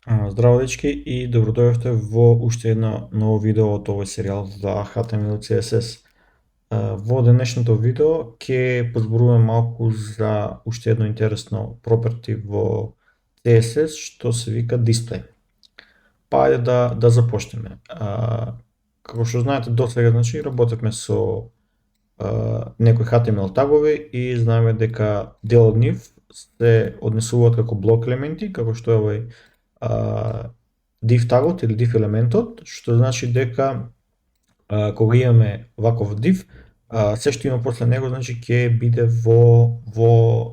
Здраво дечки и добродојавте во уште едно ново видео од овој серијал за HTML и CSS. Во денешното видео ќе позборуваме малку за уште едно интересно property во CSS што се вика display. Па ајде да започнеме. Како што знаете, досега работевме со некои HTML тагови и знаеме дека дел од нив се однесуваат како блок елементи, како што е овој div тагот или div елементот, што значи дека кога имаме ваков div, се што има после него значи ќе биде во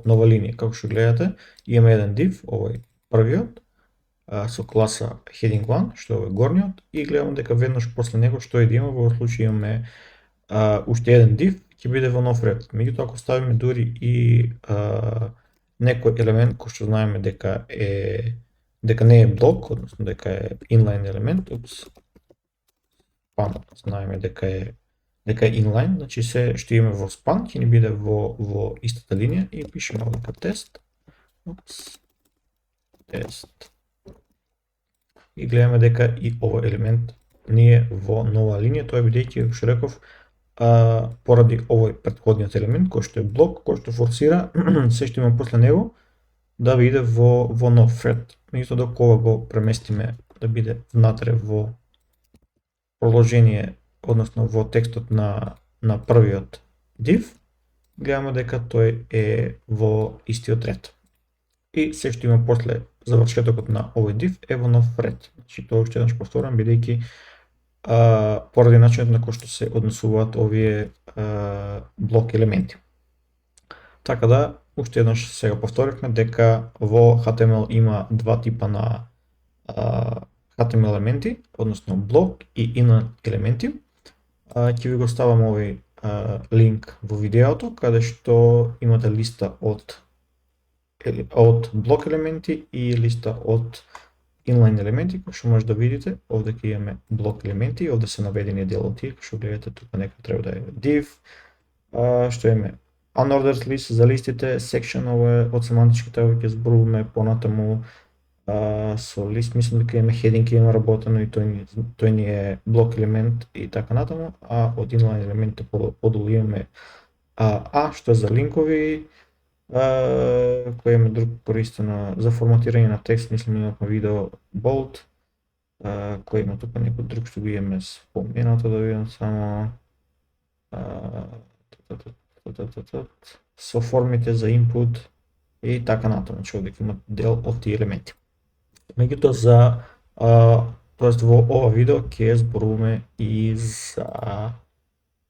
нова линија. Како што гледате, имаме еден div, овој првиот, со класа heading1, што е овој горниот, и гледаме дека веднаш после него што е да има, во случај имаме уште еден div, ќе биде во нов ред. Меѓутоа, ако ставиме дури и некој елемент кој што знаеме дека не е блок, односно дека е inline елемент, span знаеме дека е inline, значи се што имаме во span ќе ни биде во истата линија и пишеме овде тест. Тест. И гледаме дека и овој елемент ни е во нова линија, тоа бидејќи, како што реков, поради овој претходниот елемент кој што е блок, кој што форсира се што има после него да биде во нов ред. Меѓутоа, докога го преместиме да биде внатре во продолжение, односно во текстот на првиот div, гледаме дека тој е во истиот ред. И се што има после завршетокот на овој div е во нов ред. Значи тоа уште еднаш повторам, бидејќи поради начинот на кој што се однесуваат овие блок елементи. Така да, уште еднаш сега повторивме дека во HTML има два типа на HTML елементи, односно блок и inline елементи. Ќе ви го ставам овој линк во видеото, каде што имате листа од блок елементи и листа од inline елементи, кои што може да видите. Овде ќе имаме блок елементи, овде се наведени дел од тие, што гледате тука некаде треба да е div, што имаме unordered list за листите, section ова од семантички тагови ќе зборуваме понатаму, со лист мислам дека имаме heading има работено и тој ни е блок елемент и така натаму, а од inline елементите подолу имаме што е за линкови, кој имаме друг користено за форматирање на текст, мислам имаме видео bold, кој има тука некој друг што го имаме споменато, да видам само со формите за input и така натаму, значи овде има дел од тие елементи. Меѓутоа тоест во ова видео ќе зборуваме и за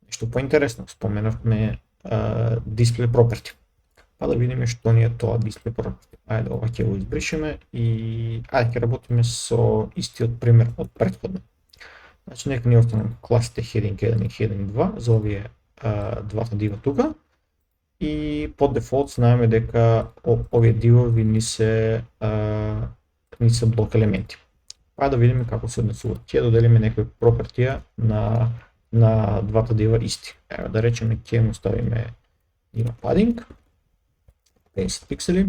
нешто поинтересно. Споменавме display property. Па да видиме што ни е тоа display property. Ајде, ова ќе го избришеме и ајде ќе работиме со истиот пример од претходно. Значи нека ни останат класите heading1 и heading2 за овие двата дива тука. И по дефолт знаеме дека овие дивови ни се блок елементи. Па да видиме како се однесуваат. Ќе доделиме некои пропертија на двата дива исти. Ево да речеме ќе му ставиме има padding 50 пиксели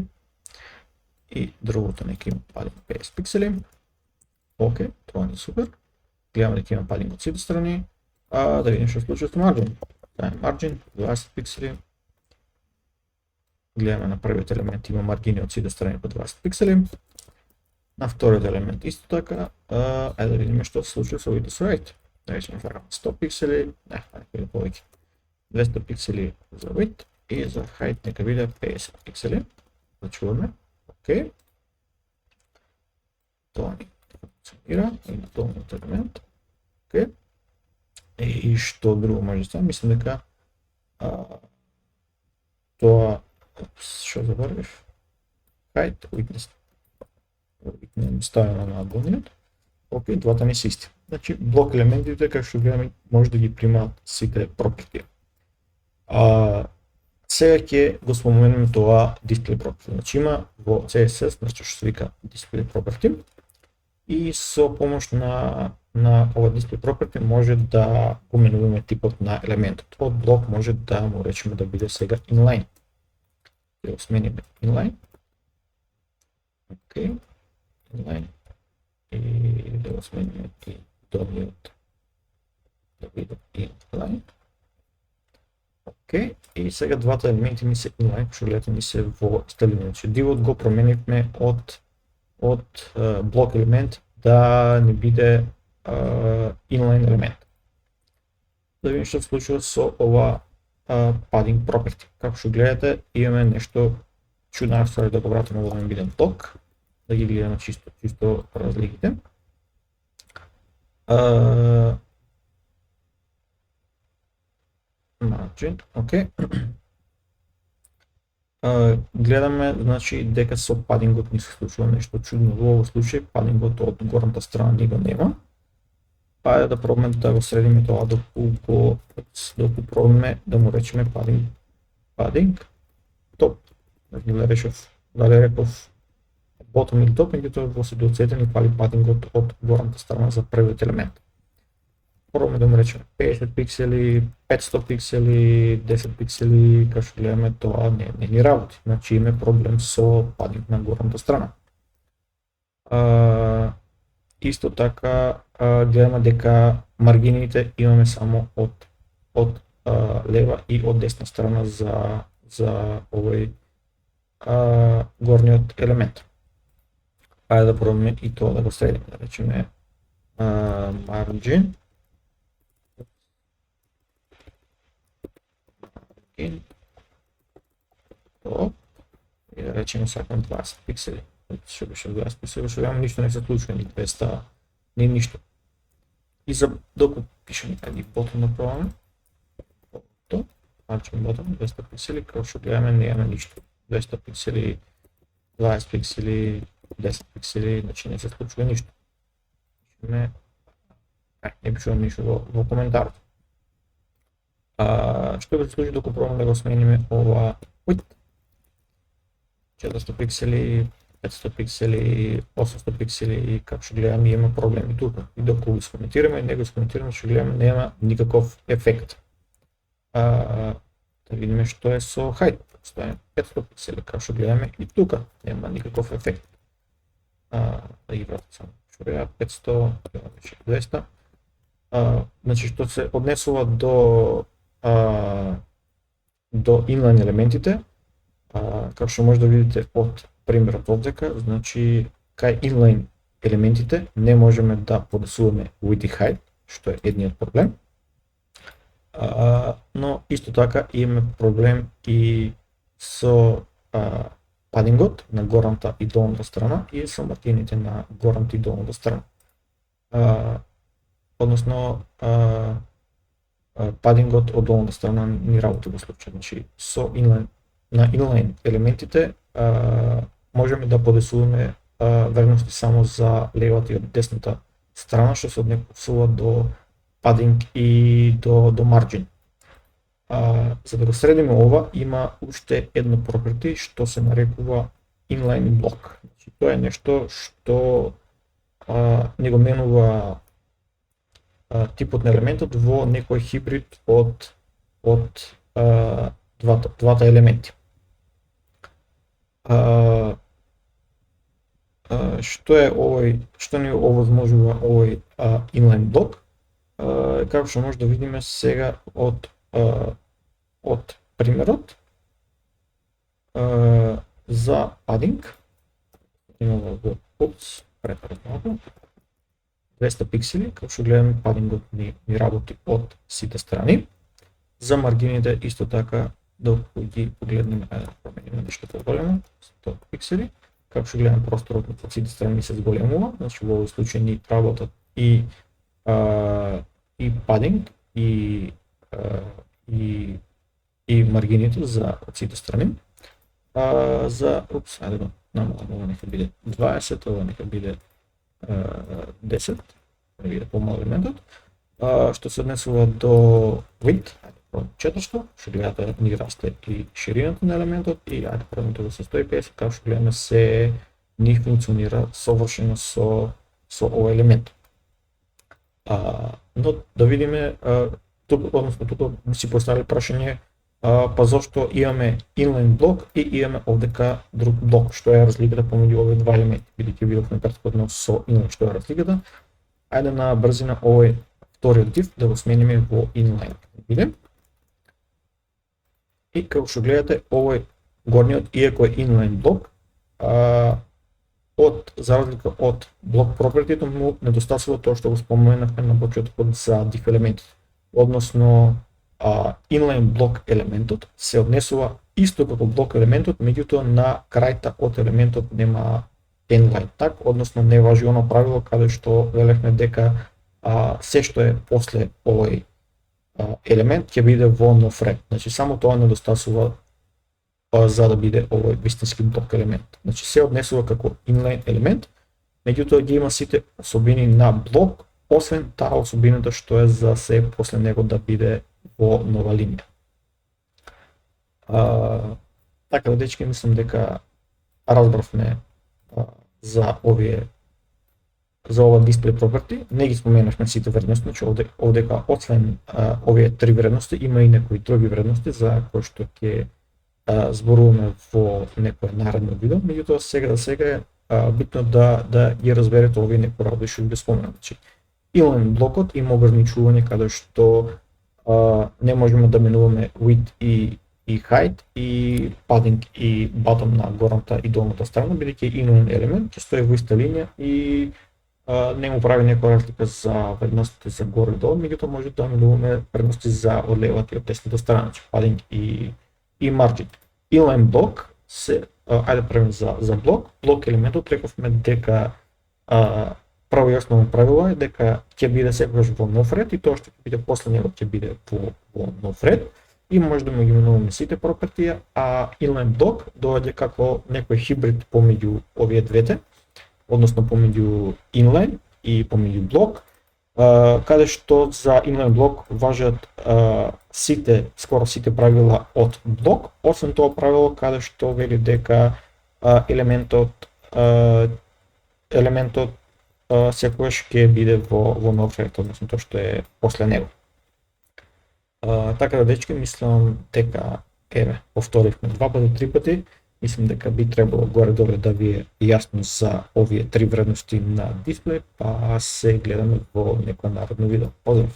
и другото нека има padding 50 пиксели. Океј, тоа ни е супер. Гледаме дека има padding од сите страни. Да видиме што се случува со margin. Margin 20 пиксели. Гледаме на првиот елемент има маргини од сите страни по 20 пиксели. На вториот елемент исто така. Ајде да видиме што се случува со width right. Да речеме 100 пиксели, нека биде повеќе. 200 пиксели за width и за height нека биде 50 пиксели. Зачуваме. Океј. Тоа ни функционира и на долниот елемент. Океј. И што друго може да стане? Мислам дека тоа што заборавив? Height, width не ставаме на долниот. Океј, двата не се исти. Значи, блок елементите, како што гледаме, може да ги примаат сите property. Сега ќе го споменеме тоа display property. Значи има во CSS нешто што се вика display property и со помош на ова display property може да поменуваме типот на елементот. Од блок може да му речеме да биде сега inline. Ќе го смениме inline. Океј. Inline. го смениме и долниот да биде inline. Океј, и сега двата елементи ми се inline, што гледате ми се во стелина. Значи дивот го променивме од блок елемент да не биде inline елемент. Да видим што се случува со ова padding property. Како што гледате, имаме нешто чудна стvar, да го вратиме во овој биден блок, да ги гледаме чисто разликите. Margin, окей. Гледаме, значи, дека со падингот ни се случува нешто чудно. Во овој случај падингот од горната страна ни го нема. Ајде да пробаме да го средиме тоа доку пробаме да му речеме padding top. Дали реков bottom или top, меѓутоа во ситуацијата ни фали падингот од горната страна за првиот елемент. Пробаме да му речеме 50 пиксели, 500 пиксели, 10 пиксели, како што гледаме тоа не ни работи. Значи имаме проблем со падинг на горната страна. Исто така гледаме дека маргините имаме само од лева и од десна страна за овој горниот елемент. Ајде да пробаме и тоа да го средиме, да речеме margin top и да речеме сакам 20 пиксели. Што беше 20 пиксели, што јам ништо не се случува, ни 200, ни ништо. И за доку пишеме кај bottom да пробаме. Margin bottom 200 пиксели, како што гледаме немаме ништо. 200 пиксели, 20 пиксели, 10 пиксели, значи не се случува ништо. Не пишувам ништо во коментарот. Што ќе се случи доку пробаме да го смениме ова width? 400 пиксели, 500 пиксели, 800 пиксели, како што гледаме има проблеми тука. И доку го скоментираме, не го скоментираме, што гледаме нема никаков ефект. Да видиме што е со height. Стојаме 500 пиксели, како што гледаме и тука нема никаков ефект. Да ги вратам само. Што е 500, 200. Значи што се однесува до inline елементите, како што може да видите од примерот овдека, значи кај inline елементите не можеме да подесуваме width и height, што е едниот проблем. Но исто така имаме проблем и со падингот на горната и долната страна и со маргините на горната и долната страна. Односно падингот од долната страна ни работи во случај. Значи со на inline елементите можеме да подесуваме вредности само за левата и од десната страна, што се однесува до padding и до margin. За да го средиме ова, има уште едно property што се нарекува inline block. Значи, тоа е нешто што не го менува типот на елементот во некој хибрид од двата елементи. Што ни овозможува овој inline block? Како што може да видиме сега од примерот за padding, имаме го препарат малку, 200 пиксели, како што гледаме падингот ни работи од сите страни. За маргините исто така, докато ги погледнеме, да промениме нешто поголемо, 100 пиксели, како што гледаме просторот од сите страни се зголемува, значи во овој случај ни работат и padding и маргините за од сите страни. Ајде го намалам, ова нека биде 20, ова нека биде 10, да биде помал елементот. Што се однесува до width, ајде 400, што гледате ни расте и ширината на елементот и ајде пробаме тоа со 150, како што гледаме се ни функционира совршено со овој елемент. Но да видиме, тука си поставили прашање, па зошто имаме inline блок и имаме овдека друг блок, што е разликата помеѓу овие два елементи, бидејќи видовме претходно со inline што е разликата. Ајде на брзина овој вториот div да го смениме во inline. Видим? И како што гледате, овој горниот, иако е inline блок, за разлика од блок property му недостасува тоа што го споменавме на почетокот за div елементите. Односно, inline блок елементот се однесува исто како блок елементот, меѓутоа на крајта од елементот нема endline tag, односно не важи оно правило каде што велевме дека се што е после овој елемент ќе биде во нов ред. Значи само тоа недостасува за да биде овој вистински блок елемент. Значи се однесува како inline елемент, меѓутоа ги има сите особини на блок, освен таа особината што е за се после него да биде во нова линија. Така да, дечки, мислам дека разбравме за ова display property. Не ги споменавме сите вредности, значи овдека освен овие три вредности има и некои други вредности за кои што ќе зборуваме во некое наредно видео, меѓутоа сега е битно да ги разберете овие некои работи што ги споменав. Значи, inline блокот има ограничување каде што не можеме да менуваме width и height и padding и bottom на горната и долната страна, бидејќи inline елемент ќе стои во иста линија и не му прави некоја разлика за вредностите за горе и долу, меѓутоа може да менуваме вредности за од левата и од десната страна, значи padding и margin. Inline блок се ајде правим за блок елементот рековме дека прво и основно правило е дека ќе биде секогаш во нов ред и тоа што ќе биде после него ќе биде во нов ред и може да му ги менуваме сите пропертија, а inline блок доаѓа како некој хибрид помеѓу овие двете, односно помеѓу inline и помеѓу блок, каде што за inline блок важат скоро сите правила од блок, освен тоа правило каде што вели дека елементот секогаш ќе биде во нов ред, односно тоа што е после него. Така да, дечки, мислам дека повторивме 2 пати, 3 пати, мислам дека би требало горе-долу да ви е јасно за овие три вредности на дисплеј, па се гледаме во некој наредно видео. Поздрав!